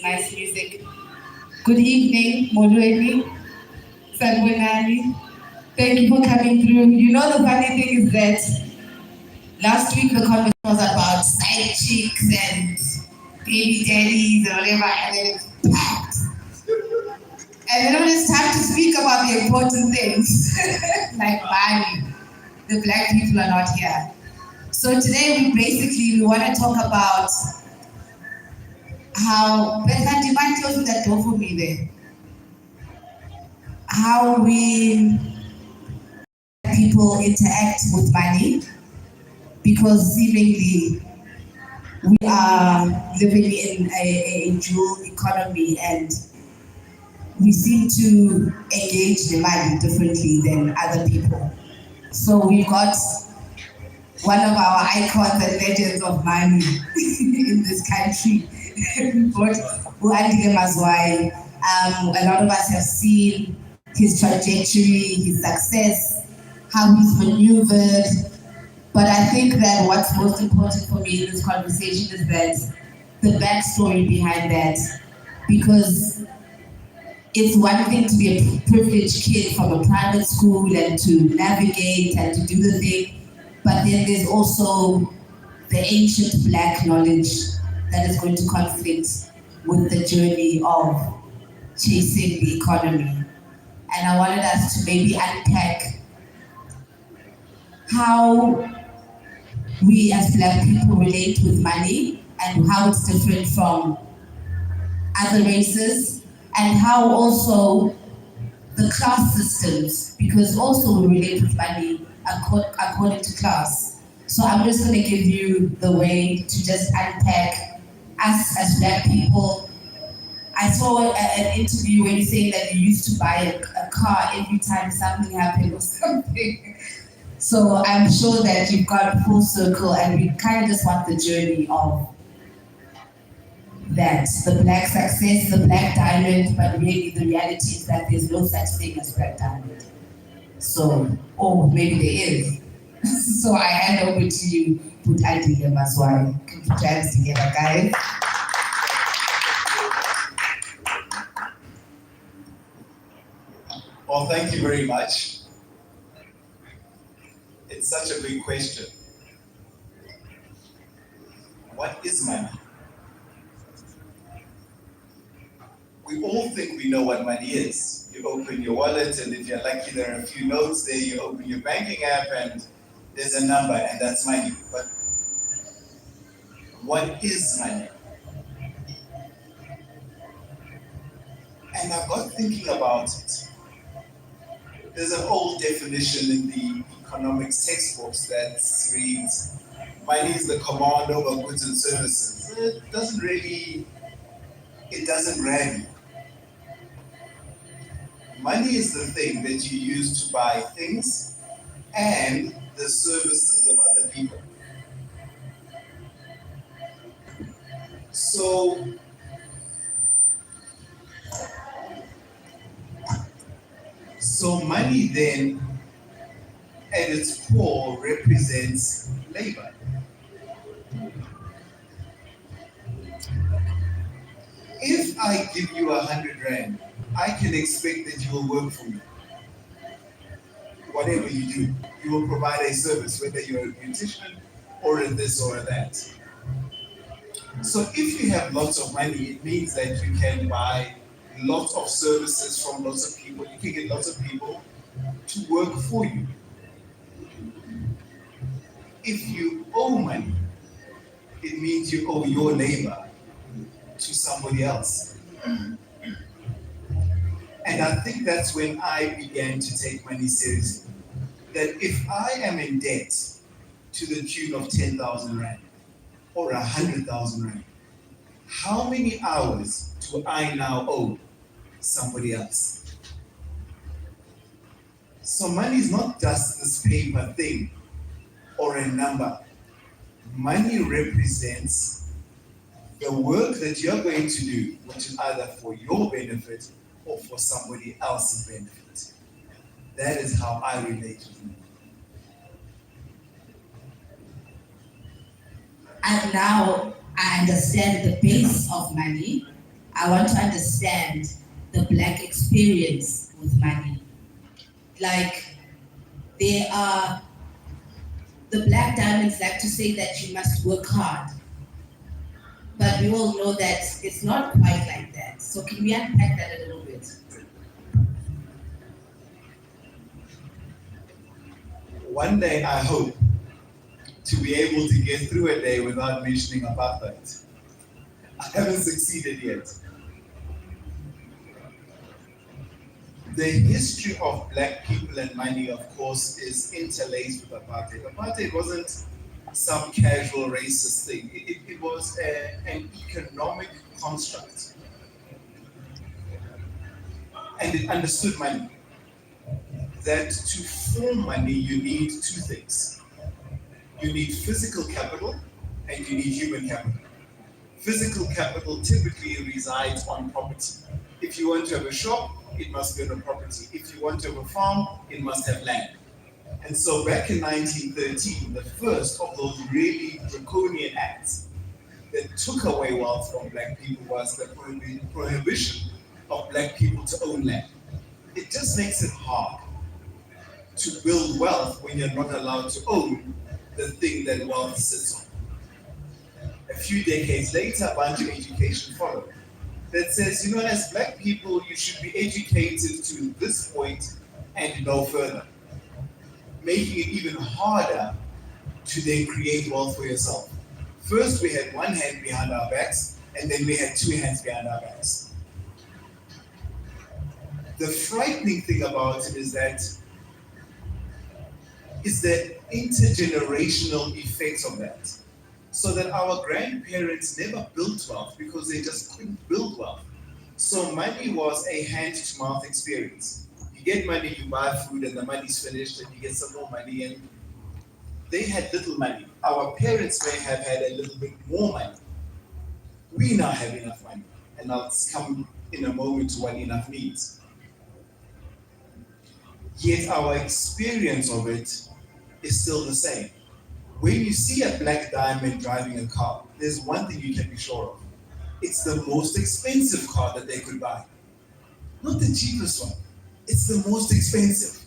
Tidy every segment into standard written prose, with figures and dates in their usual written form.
nice music. Good evening, Molweni, Sanbonani. Thank you for coming through. You know the funny thing is that last week the conversation was about side chicks and baby daddies or whatever, and then it's packed. And then when it's time to speak about the important things, like money, the black people are not here. So today we want to talk about how, Bethany, do you mind closing that door for me there? How we people interact with money, because seemingly we are living in a dual economy and we seem to engage the money differently than other people. So we've got one of our icons and legends of money in this country. We brought Andile Mazwai. A lot of us have seen his trajectory, his success, how he's maneuvered. But I think that what's most important for me in this conversation is that the backstory behind that. Because it's one thing to be a privileged kid from a private school and to navigate and to do the thing, but then there's also the ancient black knowledge that is going to conflict with the journey of chasing the economy. And I wanted us to maybe unpack how we as black people relate with money and how it's different from other races, and how also the class systems, because also we relate with money according to class. So I'm just going to give you the way to just unpack us as black people. I saw an interview where you saying that you used to buy a car every time something happened or something. So I'm sure that you've got full circle, and we kind of just want the journey of that, the black success, the black diamond, but really the reality is that there's no such thing as black diamond. So, or maybe there is. So I hand over to you, put Andile Mazwai. Can put your hands together, guys. Well, thank you very much. It's such a big question. What is money? We all think we know what money is. You open your wallet, and if you're lucky, there are a few notes there. You open your banking app, and there's a number, and that's money. But what is money? And I got thinking about it. There's an old definition in the economics textbooks that reads, money is the command over goods and services. It doesn't rally. Money is the thing that you use to buy things and the services of other people. So money then, at its core, represents labor. If I give you 100 rand, I can expect that you will work for me. Whatever you do, you will provide a service, whether you're a beautician or a this or a that. So if you have lots of money, it means that you can buy lots of services from lots of people. You can get lots of people to work for you. If you owe money, it means you owe your labor to somebody else. And I think that's when I began to take money seriously. That if I am in debt to the tune of 10,000 rand or 100,000 rand, how many hours do I now owe somebody else? So money is not just this paper thing or a number. Money represents the work that you're going to do, which is either for your benefit or for somebody else's benefit. That is how I relate to money. And now I understand the base of money. I want to understand the black experience with money. Like, there are, the black diamonds like to say that you must work hard, but we all know that it's not quite like that. So can we unpack that a little bit? One day I hope to be able to get through a day without mentioning apartheid. I haven't succeeded yet. The history of black people and money, of course, is interlaced with apartheid. Apartheid wasn't some casual racist thing. It was an economic construct. And it understood money. That to form money, you need two things. You need physical capital and you need human capital. Physical capital typically resides on property. If you want to have a shop, it must be on a property. If you want to have a farm, it must have land. And so back in 1913, the first of those really draconian acts that took away wealth from black people was the prohibition of black people to own land. It just makes it hard to build wealth when you're not allowed to own the thing that wealth sits on. A few decades later, a bunch of education followed that says, you know, as black people, you should be educated to this point and no further, making it even harder to then create wealth for yourself. First, we had one hand behind our backs, and then we had two hands behind our backs. The frightening thing about it is the intergenerational effects of that. So that our grandparents never built wealth because they just couldn't build wealth. So money was a hand-to-mouth experience. You get money, you buy food, and the money's finished, and you get some more money, and they had little money. Our parents may have had a little bit more money. We now have enough money, and I'll come in a moment to what enough means. Yet our experience of it is still the same. When you see a black diamond driving a car, there's one thing you can be sure of. It's the most expensive car that they could buy. Not the cheapest one. It's the most expensive.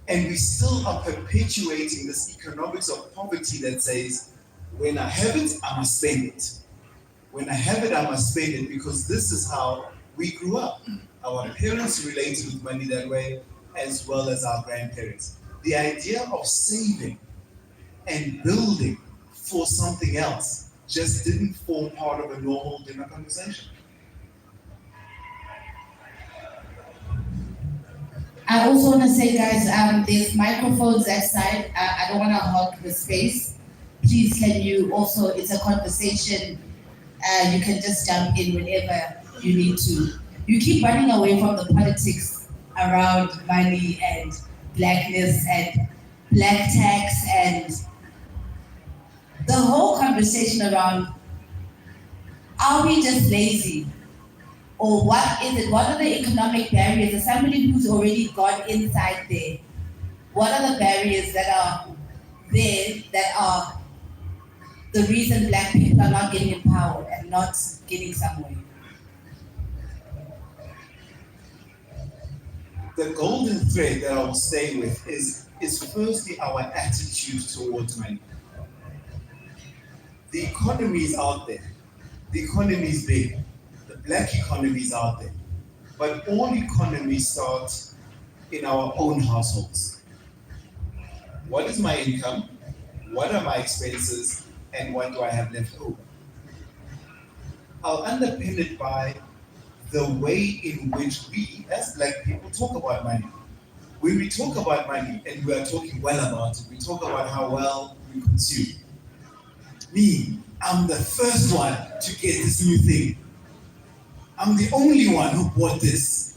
And we still are perpetuating this economics of poverty that says, when I have it, I must spend it. When I have it, I must spend it because this is how we grew up. Our parents related with money that way, as well as our grandparents. The idea of saving and building for something else just didn't form part of a normal dinner conversation. I also want to say, guys, there's microphones that side. I don't want to hog the space. Please, can you also, it's a conversation. You can just jump in whenever you need to. You keep running away from the politics around money and blackness and black tax and the whole conversation around, are we just lazy? Or what is it? What are the economic barriers? As somebody who's already gone inside there, what are the barriers that are there that are the reason black people are not getting empowered and not getting somewhere? The golden thread that I will stay with is firstly our attitude towards money. The economy is out there. The economy is big. The black economy is out there. But all economies start in our own households. What is my income? What are my expenses? And what do I have left over? I'll underpin it by the way in which we, as black people, talk about money. When we talk about money, and we are talking well about it, we talk about how well we consume. Me, I'm the first one to get this new thing. I'm the only one who bought this.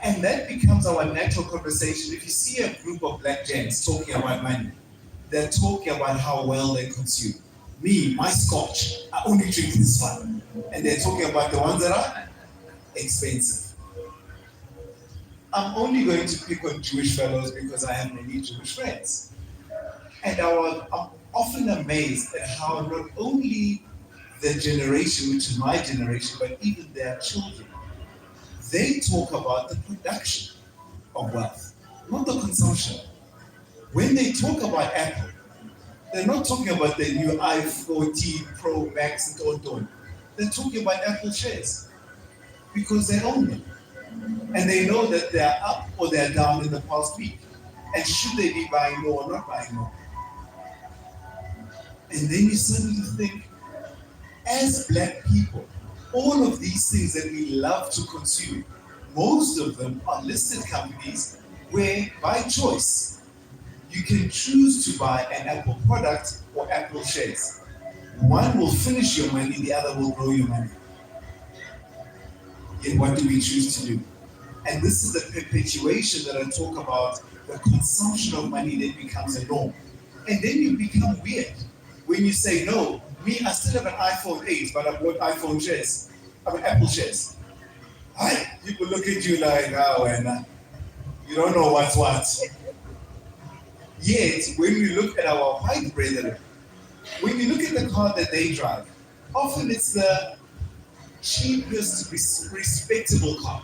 And that becomes our natural conversation. If you see a group of black gents talking about money, they're talking about how well they consume. Me, my scotch, I only drink this one. And they're talking about the ones that are expensive. I'm only going to pick on Jewish fellows because I have many Jewish friends. And I'm often amazed at how not only their generation, which is my generation, but even their children, they talk about the production of wealth, not the consumption. When they talk about Apple, they're not talking about the new i14 Pro Max and Tonton. They're talking about Apple shares because they own them. And they know that they're up or they're down in the past week. And should they be buying more or not buying more? And then you suddenly think, as black people, all of these things that we love to consume, most of them are listed companies where by choice you can choose to buy an Apple product or Apple shares. One will finish your money, the other will grow your money. Yet what do we choose to do? And this is the perpetuation that I talk about, the consumption of money that becomes a norm. And then you become weird when you say, no, me, I still have an iPhone 8, but I bought iPhone shares. I mean, Apple shares. Hi, people look at you like, oh, and you don't know what's what. Yet, when we look at our white brethren, when you look at the car that they drive, often it's the cheapest, respectable car.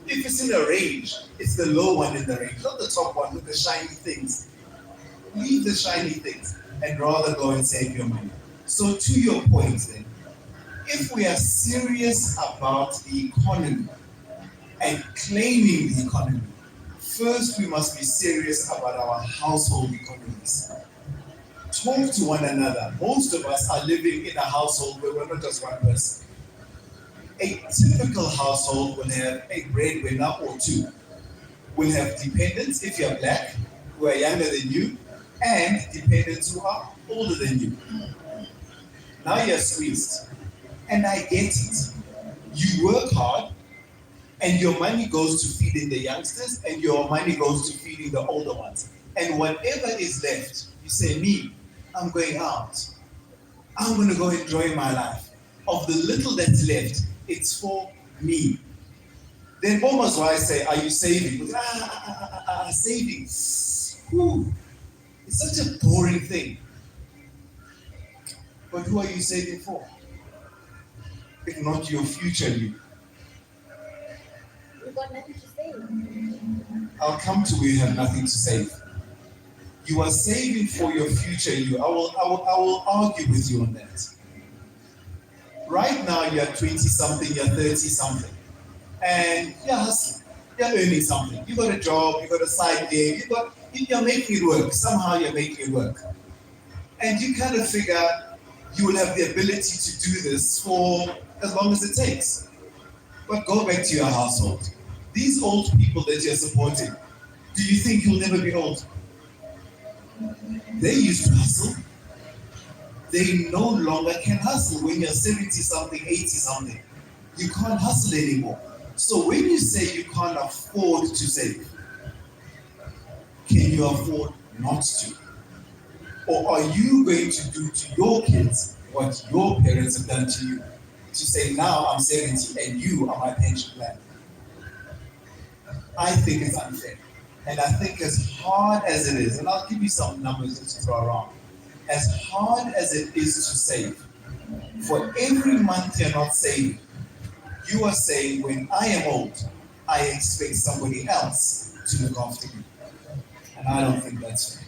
If it's in a range, it's the low one in the range, not the top one with the shiny things. Leave the shiny things and rather go and save your money. So to your point then, if we are serious about the economy and claiming the economy, first we must be serious about our household economies. Talk to one another. Most of us are living in a household where we're not just one person. A typical household will have a breadwinner or two. Will have dependents if you're black, who are younger than you, and dependents who are older than you. Now you're squeezed. And I get it. You work hard, and your money goes to feeding the youngsters, and your money goes to feeding the older ones. And whatever is left, you say, me, I'm going out. I'm going to go enjoy my life. Of the little that's left, it's for me. Then Mazwai say, are you saving? Saving. Whew. It's such a boring thing. But who are you saving for? If not your future you. We've got nothing to save. I'll come to where you have nothing to save. You are saving for your future you. I will argue with you on that. Right now you're 20 something, you're 30 something. And you're hustling. You're earning something. You got a job, you got a side gig, you're making it work. Somehow you're making it work. And you kind of figure you will have the ability to do this for as long as it takes. But go back to your household. These old people that you're supporting, do you think you'll never be old? They used to hustle. They no longer can hustle. When you're 70 something, 80 something, you can't hustle anymore. So when you say you can't afford to save, can you afford not to? Or are you going to do to your kids what your parents have done to you? To say, now I'm 70 and you are my pension plan. I think it's unfair. And I think as hard as it is, and I'll give you some numbers to throw around, as hard as it is to save, for every month you're not saving, you are saying, when I am old, I expect somebody else to look after me. And I don't think that's fair.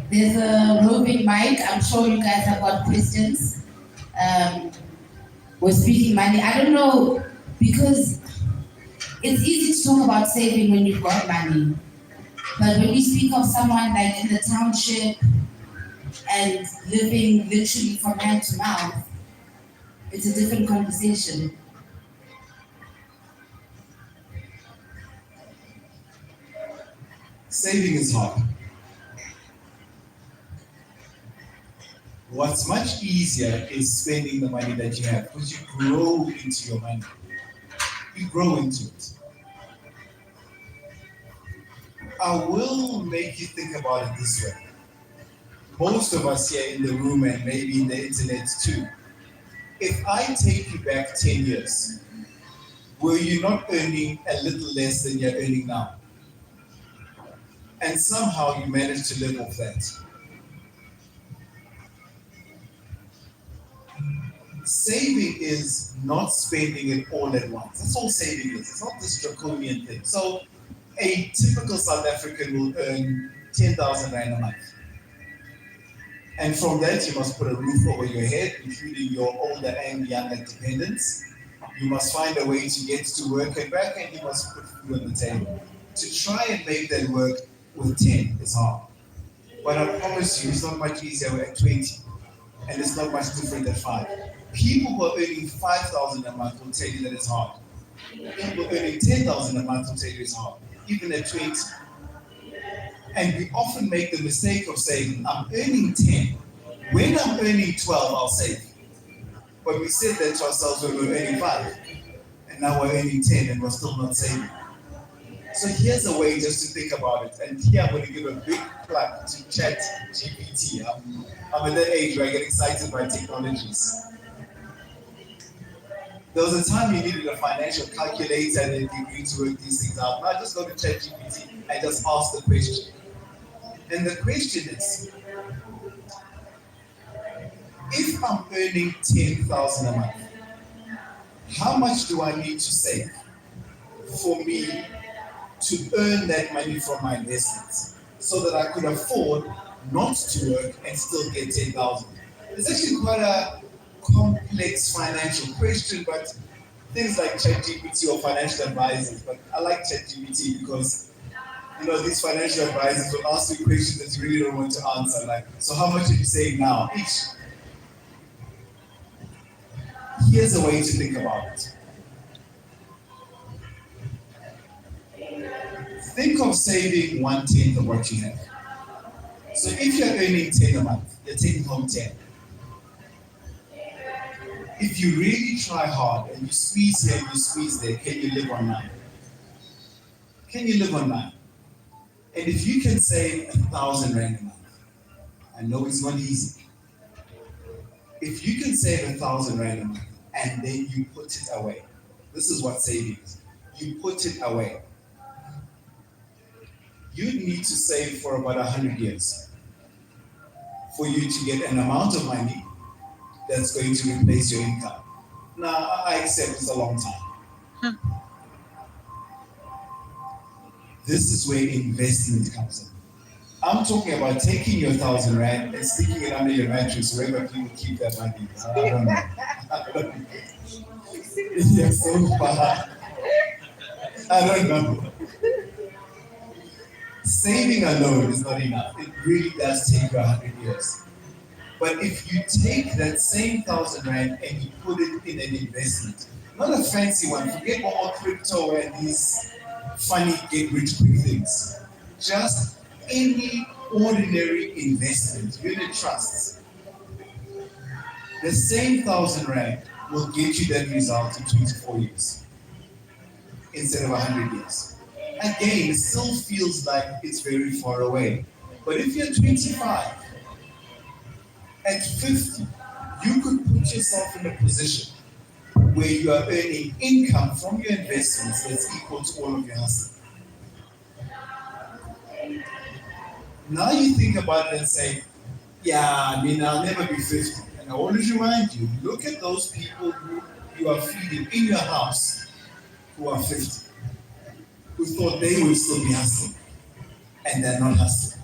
There's a roving mic. I'm sure you guys have got questions. We're speaking money. I don't know, because it's easy to talk about saving when you've got money. But when you speak of someone like in the township and living literally from hand to mouth, it's a different conversation. Saving is hard. What's much easier is spending the money that you have, because you grow into your money. You grow into it. I will make you think about it this way. Most of us here in the room and maybe in the internet too, if I take you back 10 years, were you not earning a little less than you're earning now? and somehow you manage to live off that. Saving is not spending it all at once. That's all saving is. It's not this draconian thing. So a typical South African will earn 10,000 Rand a month. And from that, you must put a roof over your head, including your older and younger dependents. You must find a way to get to work and back, and you must put food on the table. To try and make that work with 10 is hard. But I promise you, it's not much easier at 20, and it's not much different at 5. People who are earning 5,000 a month will tell you that it's hard. People earning 10,000 a month will tell you it's hard, even at 20. And we often make the mistake of saying, I'm earning 10. When I'm earning 12, I'll save. But we said that to ourselves when we were earning 5. And now we're earning 10 and we're still not saving. So here's a way just to think about it. And here I'm going to give a big plug to Chat GPT. I'm at that age where I get excited by technologies. There was a time you needed a financial calculator and a degree to work these things out. Now just go to Chat GPT and just ask the question. And the question is, if I'm earning 10,000 a month, how much do I need to save for me to earn that money from my investments so that I could afford not to work and still get 10,000? It's actually quite a complex financial question, but things like ChatGPT or financial advisors, but I like ChatGPT because these financial advisors will ask you questions that you really don't want to answer, like, so how much are you saving now? Each. Here's a way to think about it. Think of saving 1/10 of what you have. So if you're earning 10 a month, you're taking home 10. If you really try hard and you squeeze here and you squeeze there, can you live on 9? Can you live on 9? And if you can save 1,000 Rand a month, I know it's not easy. If you can save 1,000 Rand a month and then you put it away, this is what saving is. You put it away. You need to save for about 100 years for you to get an amount of money that's going to replace your income. Now, I accept it's a long time. This is where investment comes in. I'm talking about taking your 1,000 Rand and sticking it under your mattress wherever people keep that money. I don't know. I don't know. Yeah, so far. I don't know. Saving alone is not enough. It really does take you 100 years. But if you take that same 1,000 Rand and you put it in an investment, not a fancy one, forget all crypto and these funny get rich quick things. Just any ordinary investment, unit trusts, the same 1,000 Rand will get you that result in 24 years instead of 100 years. Again, it still feels like it's very far away. But if you're 25, at 50, you could put yourself in a position where you are earning income from your investments that's equal to all of your hustle. Now you think about it and say, yeah, I mean, I'll never be 50. And I always remind you, look at those people who you are feeding in your house who are 50, who thought they would still be hustling, and they're not hustling.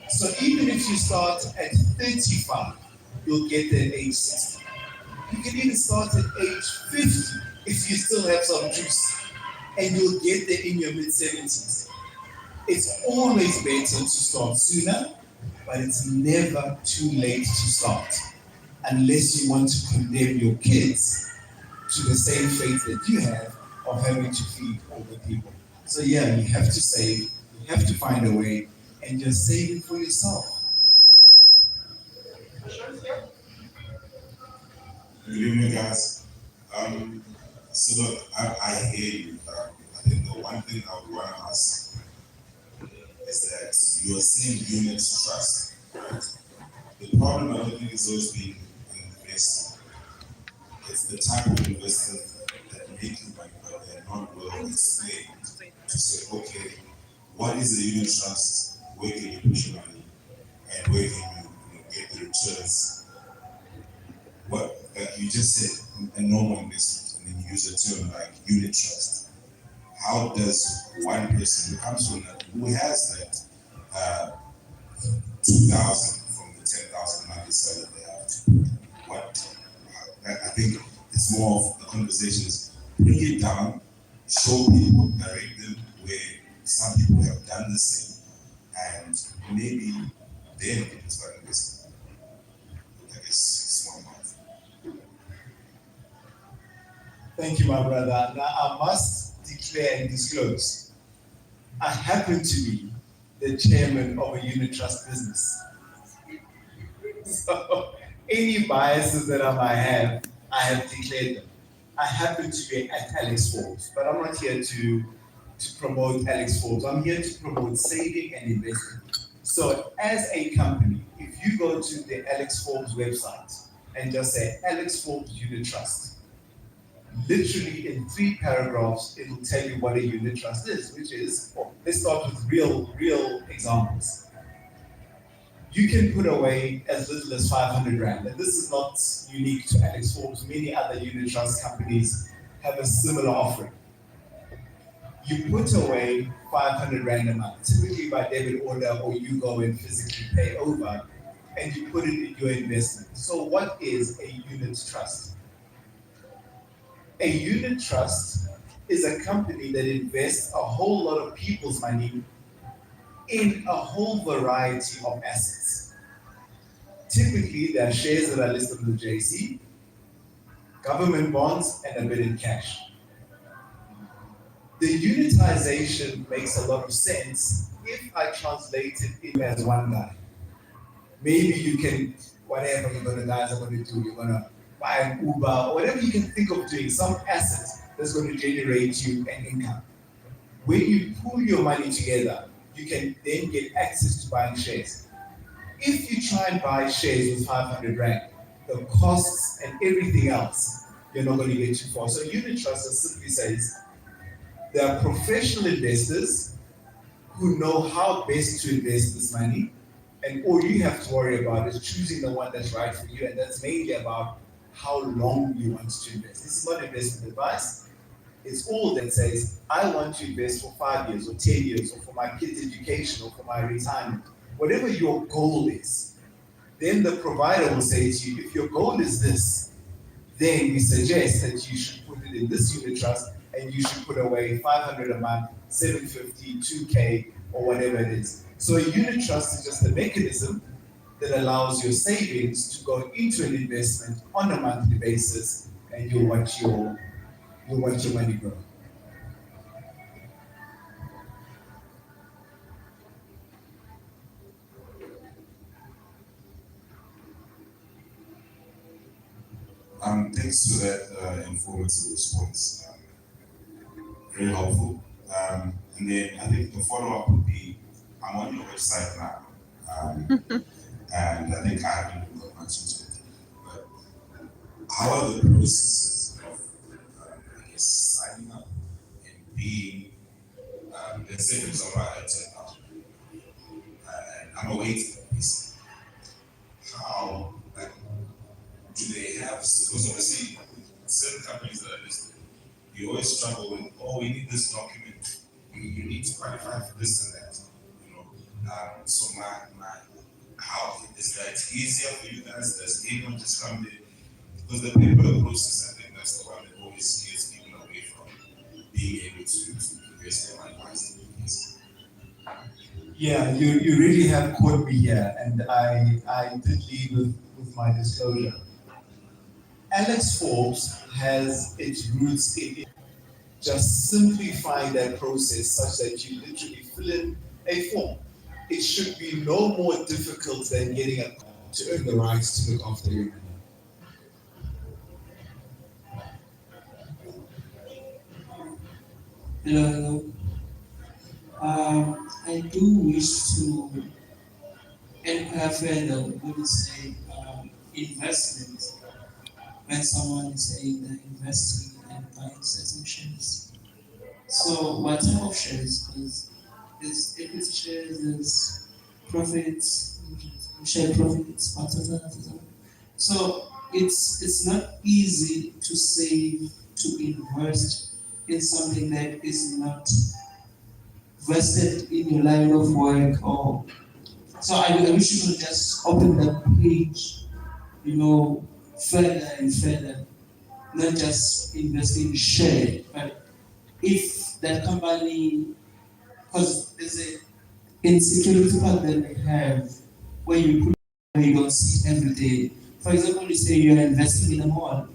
So even if you start at 35, you'll get there at age 60. You can even start at age 50 if you still have some juice, and you'll get there in your mid-70s. It's always better to start sooner, but it's never too late to start, unless you want to condemn your kids to the same fate that you have of having to feed older people. So yeah, you have to save, you have to find a way, and just save it for yourself. Good evening, guys. So look, I hear you. I think the one thing I would want to ask is that you're saying unit trust, right? The problem I don't think is always being invested. It's the type of investment that make you money, but they're not well explained to say, okay, what is a unit trust? Where can you put your money, and where can you get the returns? What, like you just said, a normal investment, and then you use a term like unit trust. How does one person who comes from that, who has that 2,000 from the 10,000 money side that they have to put, what? I think it's more of the conversation is bring it down, show people, direct them where some people have done the same, and maybe then people start investing. I guess small amount. Thank you, my brother. Now I must declare and disclose. I happen to be the chairman of a unit trust business. So any biases that I might have, I have declared them. I happen to be at Alex Forbes, but I'm not here to promote Alex Forbes. I'm here to promote saving and investing. So as a company, if you go to the Alex Forbes website and just say Alex Forbes Unit Trust, literally in 3 paragraphs, it will tell you what a unit trust is, which is, let's start with real examples. You can put away as little as 500 Rand. And this is not unique to Alex Forbes. Many other unit trust companies have a similar offering. You put away 500 Rand a month, typically by debit order, or you go and physically pay over, and you put it in your investment. So what is a unit trust? A unit trust is a company that invests a whole lot of people's money in a whole variety of assets. Typically, there are shares that are listed on the JC, government bonds, and a bit in cash. The unitization makes a lot of sense if I translate it in as one guy. Maybe you can, whatever guys are going to do, you're going to buy an Uber, or whatever you can think of doing, some asset that's going to generate you an income. When you pool your money together, you can then get access to buying shares. If you try and buy shares with 500 Rand, the costs and everything else, you're not going to get too far. So unit trust simply says there are professional investors who know how best to invest this money, and all you have to worry about is choosing the one that's right for you, and that's mainly about how long you want to invest. This is not investment advice. It's all that says, I want to invest for 5 years or 10 years or for my kids' education or for my retirement. Whatever your goal is, then the provider will say to you, if your goal is this, then we suggest that you should put it in this unit trust and you should put away 500 a month, 750, 2K, or whatever it is. So a unit trust is just a mechanism that allows your savings to go into an investment on a monthly basis, and you'll watch your money grow. Thanks for that informative response. Very helpful. And then I think the follow-up would be, I'm on your website now, and I think I haven't really got much into it. But how are the processes of, I guess, signing up and being, let's say, for example, I had 10,000, and I'm a waiting list. How, like, do they have, because obviously, certain companies that are listed, you always struggle with, oh, we need this document, you need to qualify for this and that, you know. So how is that easier for you guys? Does anyone just come there? Because the paper process, I think that's the one that always scares people away from being able to invest their money wisely. Yes. Yeah, you really have caught me here, and I did lead with my disclosure. Alex Forbes has its roots in just simplifying that process such that you literally fill in a form. It should be no more difficult than getting a to earn the rights to look after your money. Hello. I do wish to inquire further when you say investment, when someone is saying that investing and buying certain shares. So, what type of shares? Because there's equity shares, there's profits, share profits, etc. So it's not easy to save, to invest in something that is not vested in your line of work. Or so I wish you could just open that page, further and further, not just invest in share, but if that company, because there's a insecurity part that we have where you put where you don't see it every day. For example, you say you're investing in a mall,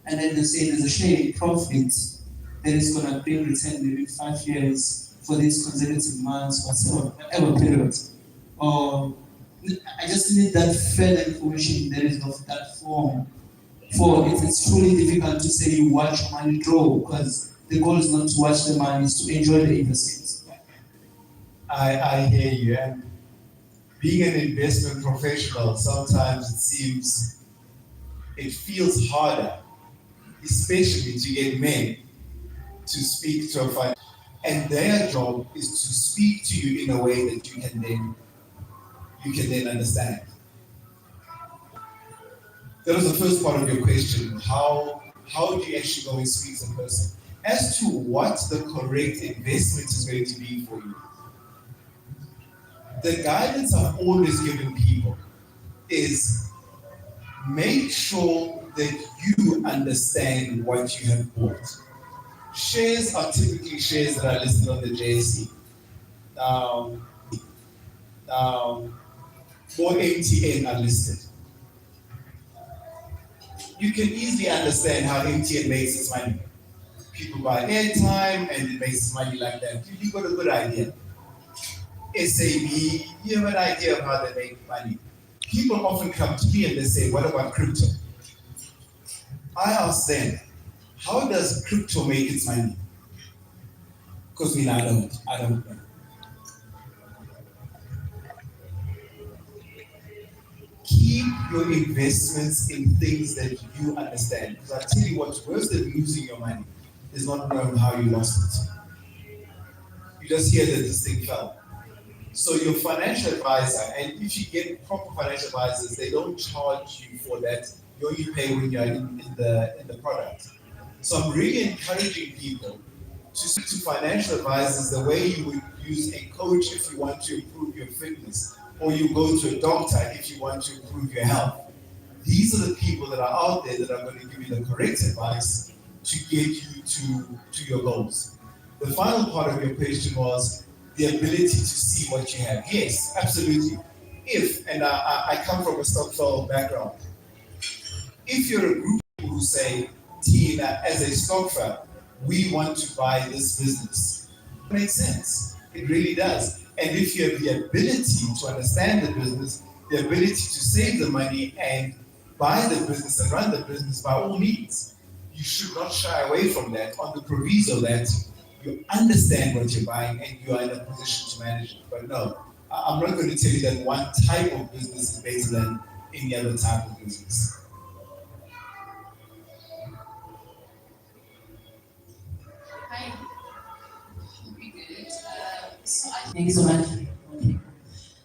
and then they say there's a share profit that is gonna bring return maybe 5 years for these consecutive months or whatever period. Or I just need that further information that is of that form. For it's truly difficult to say you watch money grow because the goal is not to watch the money, is to enjoy the investments. I hear you. And being an investment professional, sometimes it feels harder, especially to get men to speak to a fund. And their job is to speak to you in a way that you can then understand. That was the first part of your question. How do you actually go and speak to a person? As to what the correct investment is going to be for you, the guidance I've always given people is make sure that you understand what you have bought. Shares are typically shares that are listed on the JSE. Now, now, or MTN are listed. You can easily understand how MTN makes its money. People buy airtime and it makes its money like that. You've got a good idea. SAB, you have an idea of how they make money. People often come to me and they say, what about crypto? I ask them, how does crypto make its money? Because I don't know. Keep your investments in things that you understand. Because I tell you what's worse than losing your money is not knowing how you lost it. You just hear that this thing fell. So your financial advisor, and if you get proper financial advisors, they don't charge you for that. You only pay when you're in the product. So I'm really encouraging people to speak to financial advisors the way you would use a coach if you want to improve your fitness, or you go to a doctor if you want to improve your health. These are the people that are out there that are going to give you the correct advice to get you to your goals. The final part of your question was the ability to see what you have. Yes, absolutely. And I come from a stockpile background. If you're a group of people who say, Tina, as a stockpile, we want to buy this business, it makes sense. It really does. And if you have the ability to understand the business, the ability to save the money and buy the business and run the business, by all means, you should not shy away from that on the proviso that you understand what you're buying and you are in a position to manage it. But no, I'm not going to tell you that one type of business is better than any other type of business. Hi, we good. Thank you so much. Okay.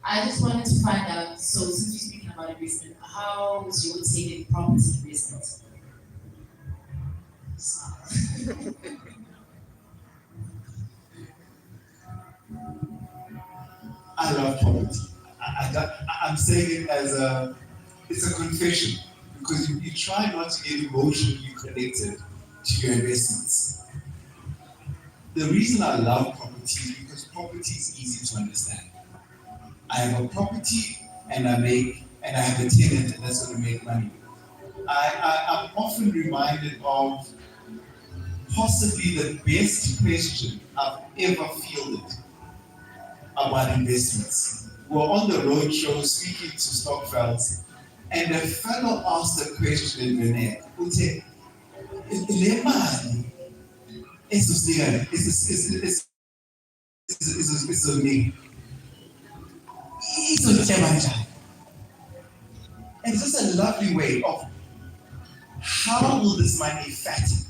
I just wanted to find out, so since you're speaking about investment, how is your take in property investment? I love property. I'm saying it as it's a confession because you try not to get emotionally connected to your investments. The reason I love property is because property is easy to understand. I have a property and I have a tenant and that's going to make money. I'm often reminded of possibly the best question I've ever fielded about investments. We were on the road show speaking to Stockfelds, and a fellow asked a question in Renee, who said, le mali esizosika isizonika izotyeba njani? And it's just a lovely way of how will this money fatten?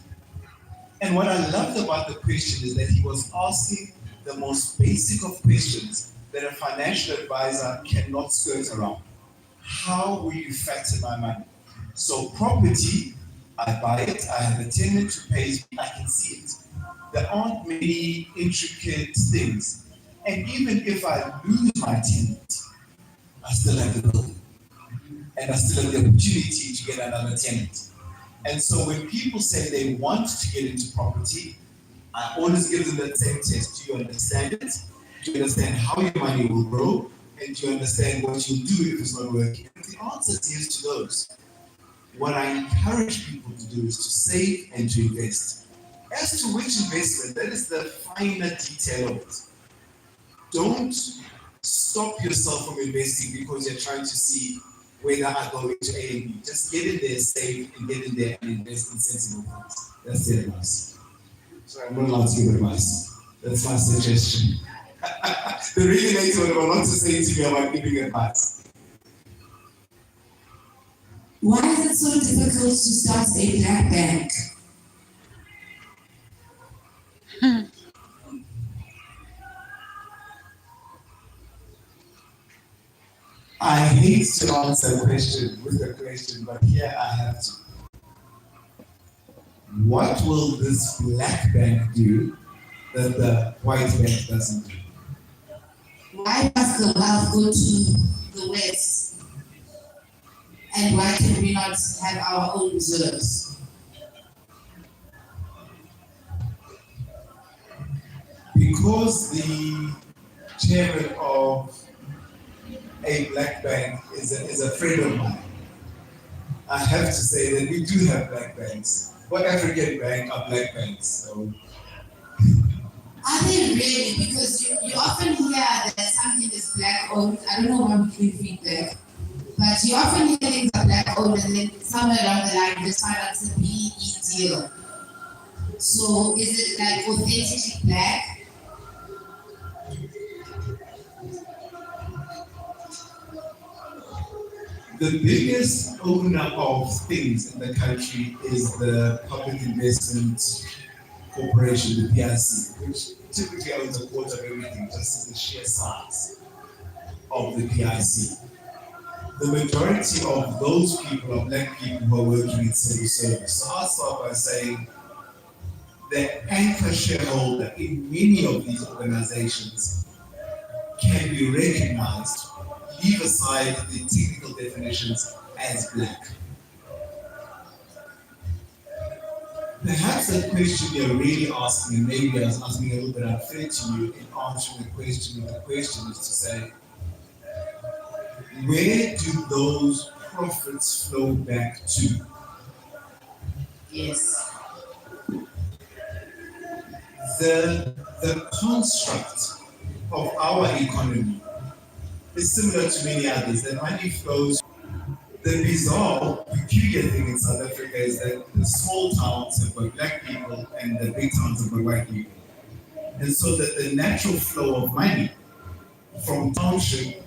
And what I loved about the question is that he was asking the most basic of questions that a financial advisor cannot skirt around. How will you factor my money? So property, I buy it, I have a tenant who pays me, I can see it. There aren't many intricate things. And even if I lose my tenant, I still have the building. And I still have the opportunity to get another tenant. And so when people say they want to get into property, I always give them that same test. Do you understand it? Do you understand how your money will grow? And do you understand what you'll do if it's not working? If the answer is yes to those, what I encourage people to do is to save and to invest. As to which investment, that is the finer detail of it. Don't stop yourself from investing because you're trying to see whether I go into A and B. Just get in there, save, and get in there and invest in sensible things. That's the advice. So I'm not allowed to give advice. That's my suggestion. The really next one about what to say to me about giving advice. Why is it so difficult to start a black bank? I hate to answer a question with a question, but here I have to. What will this black bank do that the white bank doesn't do? Why must the wealth go to the West? And why can we not have our own reserves? Because the chairman of a black bank is a friend of mine, I have to say that we do have black banks. What African bank are black banks? So Are they really? Because you often hear that something is black owned. I don't know how we give feedback, but you often hear things are black owned and then somewhere along the line just find out it's a PE deal. So is it like authentically black? the biggest owner of things in the country is the Public Investment Corporation, the PIC, which typically owns a quarter of everything, just as the sheer size of the PIC. The majority of those people are black people who are working in civil service. So I'll start by saying the anchor shareholder in many of these organizations can be recognized, leave aside the technical definitions, as black. Perhaps the question you're really asking, and maybe I was asking a little bit unfair to you in answering the question with the question, is to say, where do those profits flow back to? Yes. The construct of our economy is similar to many others. The money flows. The bizarre, peculiar thing in South Africa is that the small towns have got black people and the big towns have got white people. And so that the natural flow of money from township